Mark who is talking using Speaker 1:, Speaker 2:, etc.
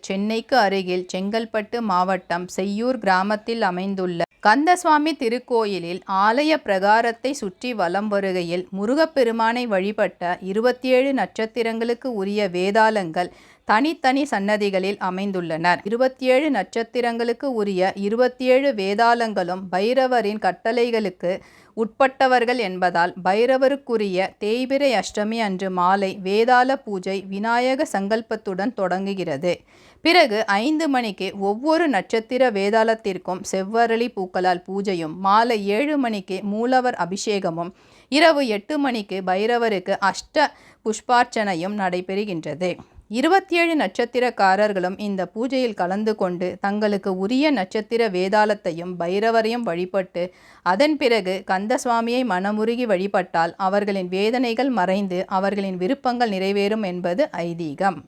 Speaker 1: சென்னைக்கு அருகில் செங்கல்பட்டு மாவட்டம் செய்யூர் கிராமத்தில் அமைந்துள்ள கந்தசுவாமி திருக்கோயிலில் ஆலய பிரகாரத்தை சுற்றி வலம் வருகையில் முருகப்பெருமானை வழிபட்ட 27 நட்சத்திரங்களுக்கு உரிய வேதாளங்கள் தனித்தனி சன்னதிகளில் அமைந்துள்ளனர். 27 நட்சத்திரங்களுக்கு உரிய 27 வேதாளங்களும் பைரவரின் கட்டளைகளுக்கு உட்பட்டவர்கள் என்பதால் பைரவருக்குரிய தேய்பிறை அஷ்டமி அன்று மாலை வேதாள பூஜை விநாயக சங்கல்பத்துடன் தொடங்குகிறது. பிறகு 5 மணிக்கு ஒவ்வொரு நட்சத்திர வேதாளத்திற்கும் செவ்வரளி பூக்களால் பூஜையும், மாலை 7 மணிக்கு மூலவர் அபிஷேகமும், இரவு 8 மணிக்கு பைரவருக்கு அஷ்ட புஷ்பார்ச்சனையும் நடைபெறுகின்றது. 27 நட்சத்திரக்காரர்களும் இந்த பூஜையில் கலந்து கொண்டு தங்களுக்கு உரிய நட்சத்திர வேதாளத்தையும் பைரவரையும் வழிபட்டு அதன் பிறகு கந்தசுவாமியை மனமுருகி வழிபட்டால் அவர்களின் வேதனைகள் மறைந்து அவர்களின் விருப்பங்கள் நிறைவேறும் என்பது ஐதீகம்.